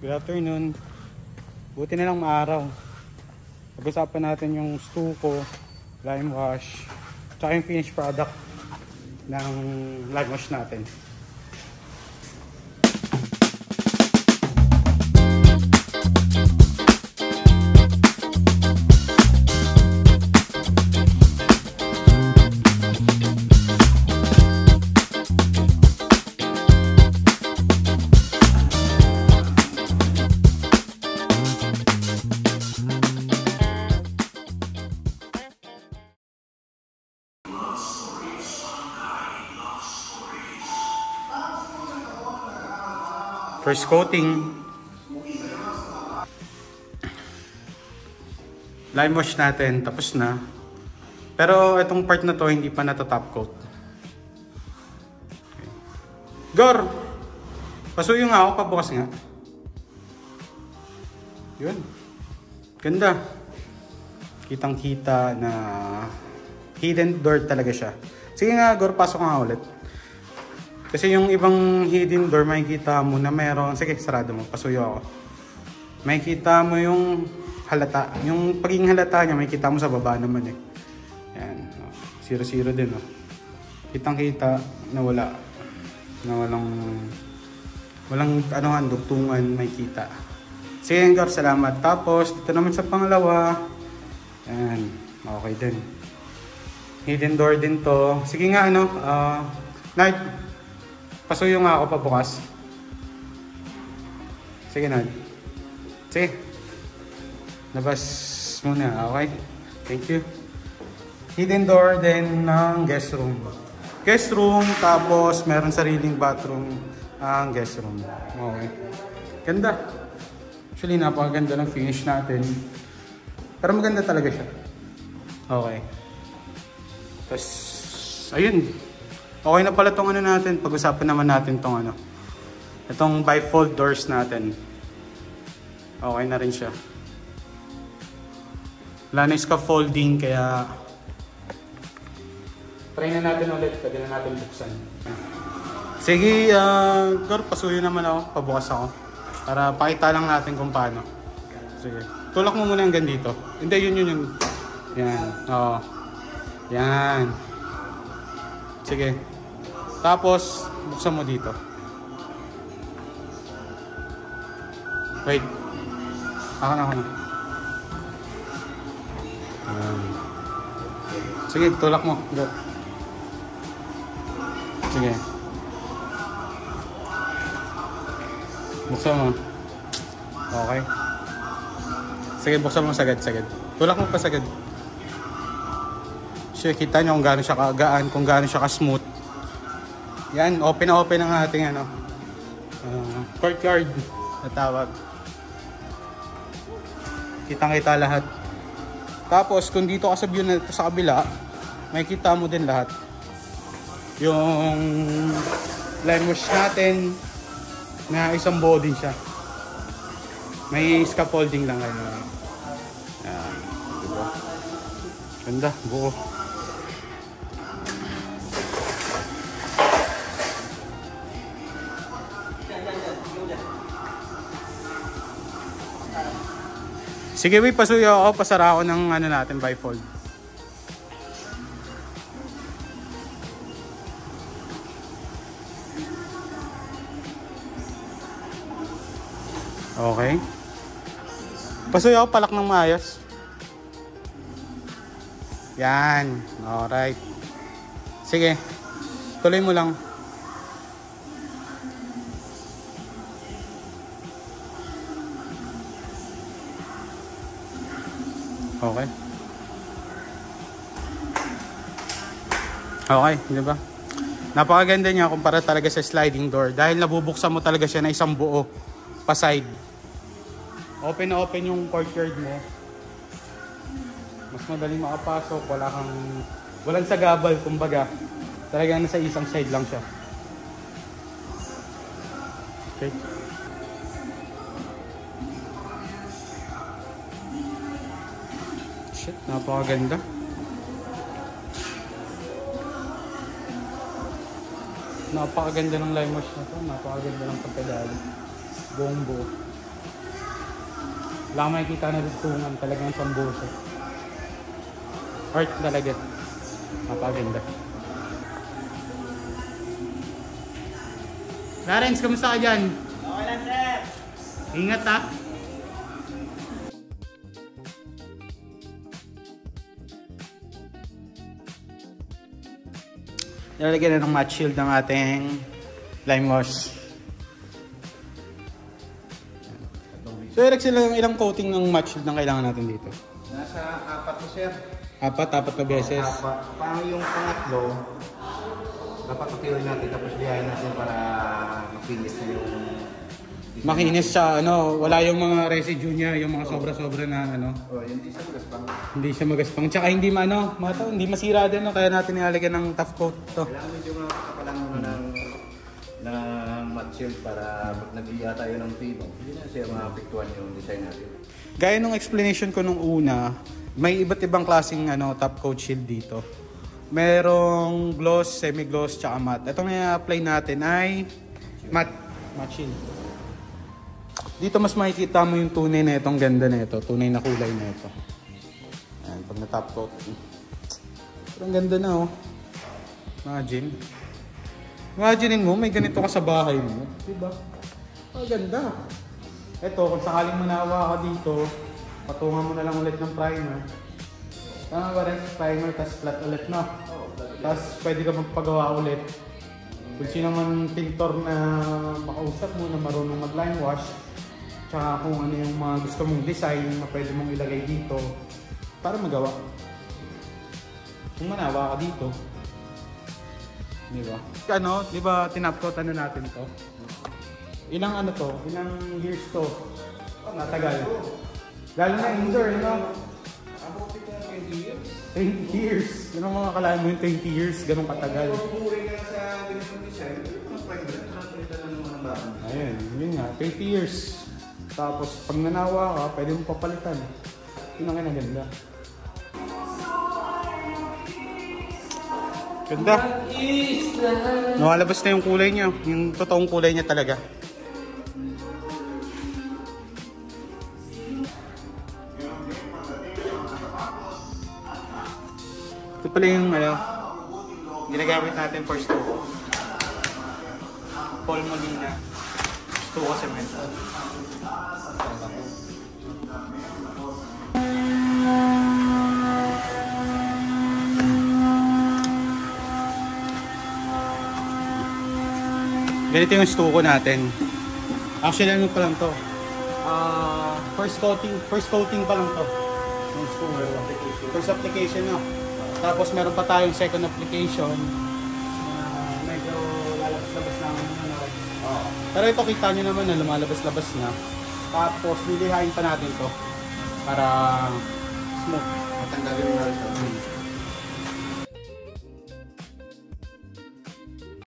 Good afternoon. Buti na lang maaraw. Pag-usapan natin yung stucco, lime wash, tsaka yung finished product ng lime wash natin. First coating, lime wash natin, tapos na. Pero itong part na to hindi pa nata-top coat. Okay. Gor! Pasuyo nga ako, pabukas nga. Yun. Ganda. Kitang kita na hidden door talaga siya. Sige nga Gor, pasok nga ulit. Kasi yung ibang hidden door, makikita mo na mayroon. Sige, sarado mo. Pasuyo ako. Makikita mo yung halata. Yung pagiging halata niya, makikita mo sa baba naman eh. Yan. 0-0 din oh. Kitang-kita na wala. Na walang anuhan, dugtungan, makikita. Sige, Gor, salamat. Tapos, dito naman sa pangalawa. Yan. Okay din. Hidden door din to. Sige nga, ano. Night. Pasuyo nga ako pabukas. Sige na. Sige. Labas muna. Okay. Thank you. Hidden door din ng guest room. Guest room, tapos meron sariling bathroom ang guest room. Okay. Ganda. Actually, napakaganda ng finish natin. Pero maganda talaga siya. Okay. Tapos, ayun. Okay na pala itong ano natin. Pag-usapan naman natin itong ano. Itong bifold doors natin. Okay na rin siya. Wala na scaffolding kaya try na natin ulit. Pwede na natin buksan. Sige, Gor, pasuyo naman ako. Pabukas ako. Para pakita lang natin kung paano. Sige. Tulak mo muna hanggang dito. Hindi, yun. Yan. Oo. Yan. Sige. Tapos, buksan mo dito. Wait. Ako na. Sige, tulak mo. Go. Sige. Buksan mo. Okay. Sige, buksan mo sagad. Tulak mo pa sagad. Siya, kita nyo kung gaano siya kagaan, kung gaano siya ka-smooth. Yan, open ang ating ano, courtyard na tawag. Kitang-kita lahat. Tapos, kung dito ka sa view na sa kabila, makikita mo din lahat. Yung lime wash natin na isang buo din siya. May scaffolding lang ngayon. Yan, diba? Ganda, buo. Sige, wait, pasuyo ako, pasara ako ng ano natin, bifold. Okay. Pasuyo ako, palak ng maayos. Yan, alright. Sige, tuloy mo lang. Okay. Okay, di ba? Napakaganda niya kumpara talaga sa sliding door dahil nabubuksan mo talaga siya na isang buo pa side. Open na open yung courtyard mo. Mas madaling makapasok, walang sagabal kumbaga. Talagang nasa isang side lang siya. Okay. Shit, napakaganda. Napakaganda ng lime wash na to. Napakaganda ng pagkadali. Buong buo. Wala kang makikita na dugtungan. Talagang sambuso. Art talaga. Napaganda. Clarence, kamusta ka dyan? Okay lang, sir. Ingat ha. Nilalagyan na ng matte shield ng ating lime wash. So, Eric, ilang coating ng matte shield ang kailangan natin dito? Nasa 4 to, sir. Apat na beses. Parang yung pangatlo, dapat matiwin natin tapos lihain natin para makinis na yung... Makinis siya, wala yung mga residue niya, yung mga sobra-sobra na Oh, hindi siya magaspang. Hindi siya magaspang. Tsaka hindi hindi masira din, kaya natin nilalagyan ng top coat to. Kailangan medyo makapalan muna ng matte shield para pag nag-iya tayo ng pino, hindi na siya maapektuhan yung design natin. Gaya nung explanation ko nung una, may iba't ibang klaseng top coat shield dito. Merong gloss, semi-gloss, tsaka matte. Itong i-apply natin ay matte shield. Dito mas makikita mo yung tunay na itong ganda na ito, tunay na kulay na ito. Ayan, pag na-top coat. Pero ang ganda na Imaginein mo, may ganito ka sa bahay mo. Diba? Ang ganda. Ito, kung sakaling manawa ka dito, patungan mo na lang ulit ng primer. Tama ba rin? Primer, tas flat ulit na. Tapos pwede ka magpagawa ulit. Kung sino man pintor na makausap mo na marunong mag-line wash, tsaka kung ano yung mga gusto mong design na pwede mong ilagay dito para magawa. Kung manawa ka dito. Diba? Diba tinapcoat natin to? Ilang Ilang years to? Natagal. Lalo na indoor, Abot ito na 20 years. 20 years. Yun ang mga kalaan mo yung 20 years, ganun katagal. Kung pumuri ka sa ganitong design, ang primer, nakapalitan lang naman ang bahan. Ayun, yun nga, 20 years. Tapos pag nanawa ka, pwede mong papalitan. Yun ang kinaganda. Ganda. Nakalabas na yung kulay niya. Yung totoong kulay niya talaga. Ito pala yung ginagamit natin for stucco. Paul Molina. Stucco cement. Ganito yung stucco natin. Actually, ano pa lang to? First coating pa lang to. Yung stucco. First application, Tapos meron pa tayong second application. Medyo lalabas-labas na Pero ito kita nyo naman na lumalabas-labas na. Tapos nilihain pa natin to para smooth.